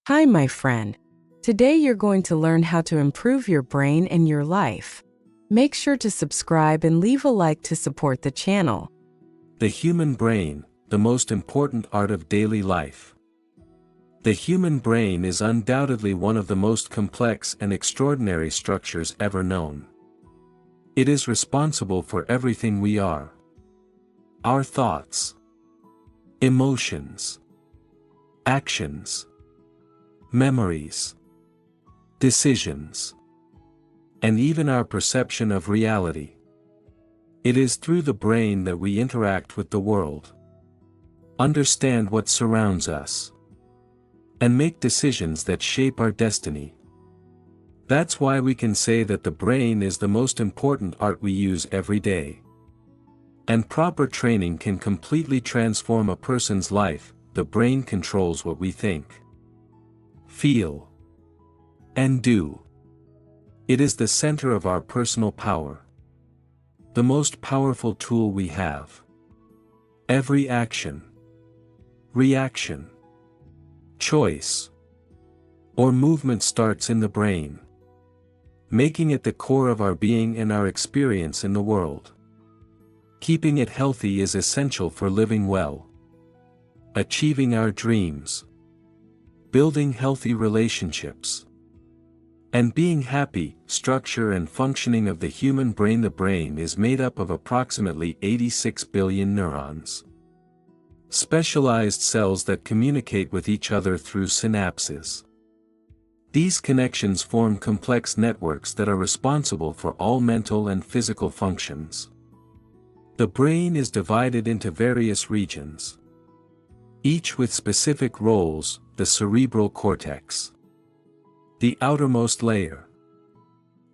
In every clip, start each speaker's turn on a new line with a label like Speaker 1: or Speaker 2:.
Speaker 1: Hi, my friend. Today you're going to learn how to improve your brain and your life. Make sure to subscribe and leave a like to support the channel.
Speaker 2: The human brain, the most important art of daily life. The human brain is undoubtedly one of the most complex and extraordinary structures ever known. It is responsible for everything we are. Our thoughts, emotions, actions, memories, decisions, and even our perception of reality. It is through the brain that we interact with the world, understand what surrounds us, and make decisions that shape our destiny. That's why we can say that the brain is the most important art we use every day. And proper training can completely transform a person's life. The brain controls what we think, feel, and do. It is the center of our personal power, the most powerful tool we have. Every action, reaction, choice, or movement starts in the brain, making it the core of our being and our experience in the world. Keeping it healthy is essential for living well, achieving our dreams, building healthy relationships, and being happy. Structure and functioning of the human brain. The brain is made up of approximately 86 billion neurons, specialized cells that communicate with each other through synapses. These connections form complex networks that are responsible for all mental and physical functions. The brain is divided into various regions, each with specific roles. The cerebral cortex, the outermost layer,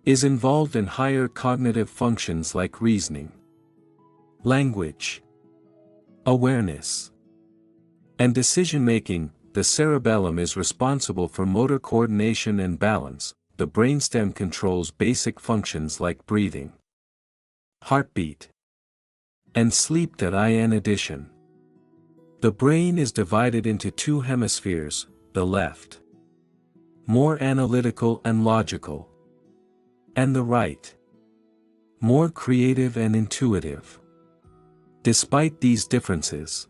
Speaker 2: is involved in higher cognitive functions like reasoning, language, awareness, and decision-making. The cerebellum is responsible for motor coordination and balance. The brainstem controls basic functions like breathing, heartbeat, and sleep. In addition, the brain is divided into two hemispheres, the left, more analytical and logical, and the right, more creative and intuitive. Despite these differences,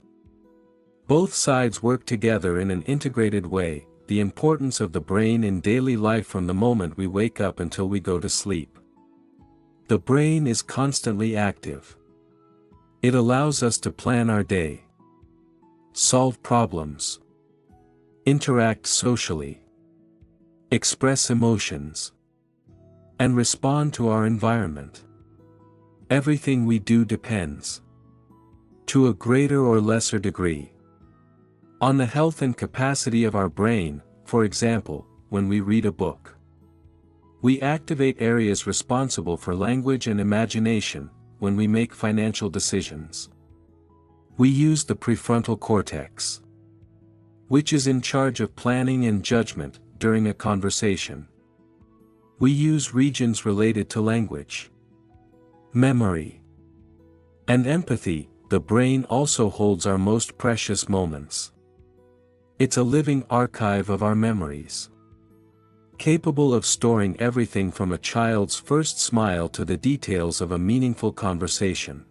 Speaker 2: both sides work together in an integrated way. The importance of the brain in daily life from the moment we wake up until we go to sleep. The brain is constantly active. It allows us to plan our day, solve problems, interact socially, express emotions, and respond to our environment. Everything we do depends, to a greater or lesser degree, on the health and capacity of our brain. For example, when we read a book, we activate areas responsible for language and imagination. When we make financial decisions, we use the prefrontal cortex, which is in charge of planning and judgment. During a conversation, we use regions related to language, memory, and empathy. The brain also holds our most precious moments. It's a living archive of our memories, capable of storing everything from a child's first smile to the details of a meaningful conversation.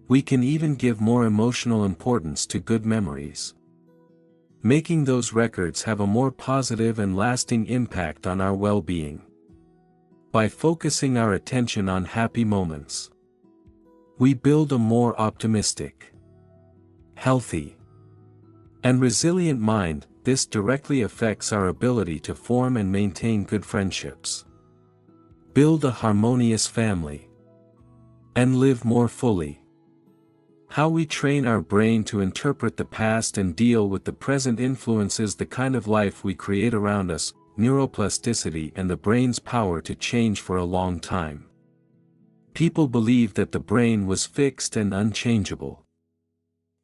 Speaker 2: We can even give more emotional importance to good memories, making those records have a more positive and lasting impact on our well-being. By focusing our attention on happy moments, we build a more optimistic, healthy, and resilient mind. This directly affects our ability to form and maintain good friendships, build a harmonious family, and live more fully. How we train our brain to interpret the past and deal with the present influences the kind of life we create around us. Neuroplasticity and the brain's power to change. For a long time, people believed that the brain was fixed and unchangeable.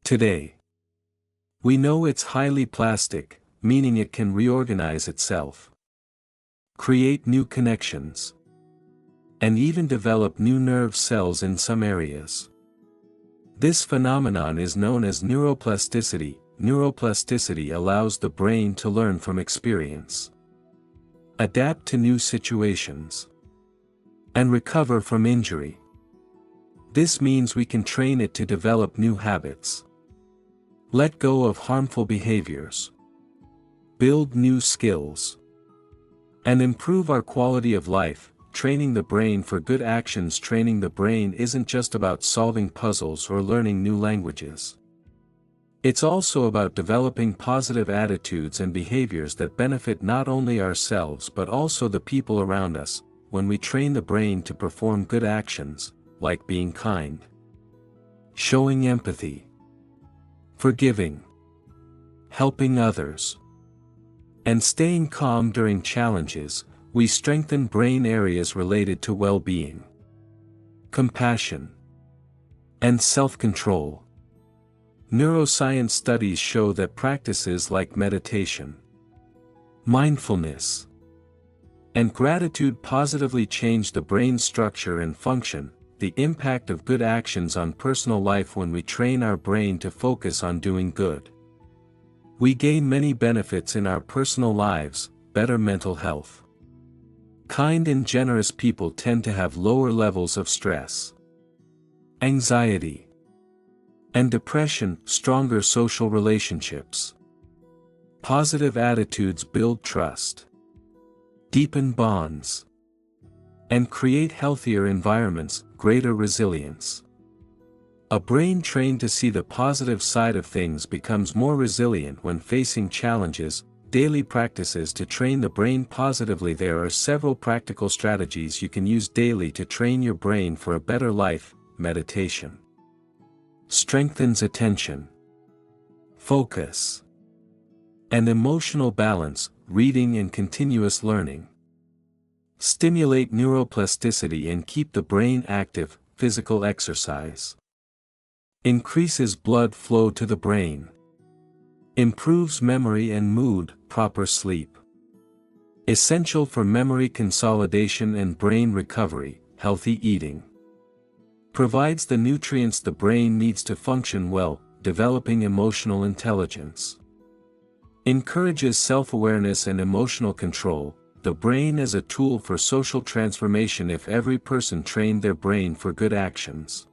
Speaker 2: Today, we know it's highly plastic, meaning it can reorganize itself, create new connections, and even develop new nerve cells in some areas. This phenomenon is known as neuroplasticity. neuroplasticity allows the brain to learn from experience, adapt to new situations, and recover from injury. This means we can train it to develop new habits, let go of harmful behaviors, build new skills, and improve our quality of life. Training the brain for good actions. Training the brain isn't just about solving puzzles or learning new languages. It's also about developing positive attitudes and behaviors that benefit not only ourselves but also the people around us. When we train the brain to perform good actions, like being kind, showing empathy, forgiving, helping others, and staying calm during challenges, we strengthen brain areas related to well-being, compassion, and self-control. Neuroscience studies show that practices like meditation, mindfulness, and gratitude positively change the brain's structure and function. The impact of good actions on personal life. When we train our brain to focus on doing good, we gain many benefits in our personal lives: better mental health. Kind and generous people tend to have lower levels of stress, anxiety, and depression. Stronger social relationships. Positive attitudes build trust, deepen bonds, and create healthier environments. Greater resilience. A brain trained to see the positive side of things becomes more resilient when facing challenges. Daily practices to train the brain positively. There are several practical strategies you can use daily to train your brain for a better life. Meditation strengthens attention, focus, and emotional balance. Reading and continuous learning stimulate neuroplasticity and keep the brain active. Physical exercise increases blood flow to the brain, improves memory and mood. Proper sleep, essential for memory consolidation and brain recovery. Healthy eating provides the nutrients the brain needs to function well. Developing emotional intelligence encourages self-awareness and emotional control. The brain as a tool for social transformation. If every person trained their brain for good actions,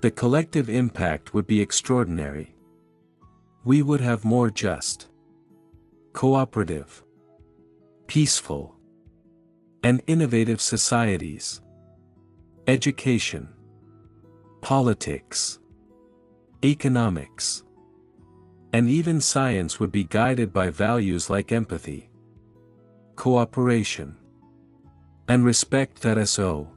Speaker 2: the collective impact would be extraordinary. We would have more just, cooperative, peaceful, and innovative societies. Education, politics, economics, and even science would be guided by values like empathy, cooperation, and respect. So,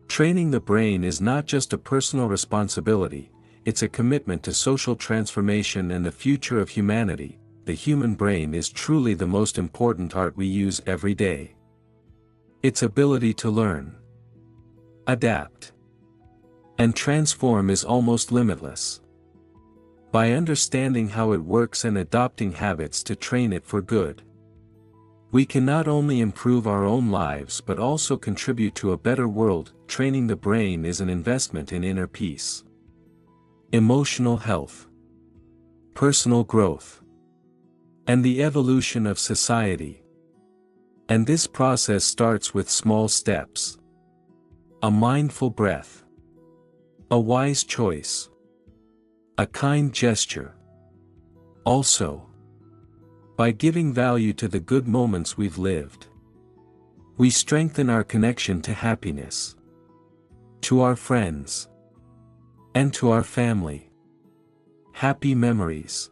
Speaker 2: training the brain is not just a personal responsibility, it's a commitment to social transformation and the future of humanity. The human brain is truly the most important art we use every day. Its ability to learn, adapt, and transform is almost limitless. By understanding how it works and adopting habits to train it for good, we can not only improve our own lives but also contribute to a better world. Training the brain is an investment in inner peace, emotional health, personal growth, and the evolution of society. And this process starts with small steps: a mindful breath, a wise choice, a kind gesture. Also, by giving value to the good moments we've lived, we strengthen our connection to happiness, to our friends, and to our family. Happy memories,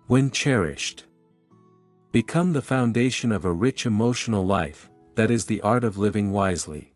Speaker 2: when cherished, become the foundation of a rich emotional life. That is the art of living wisely.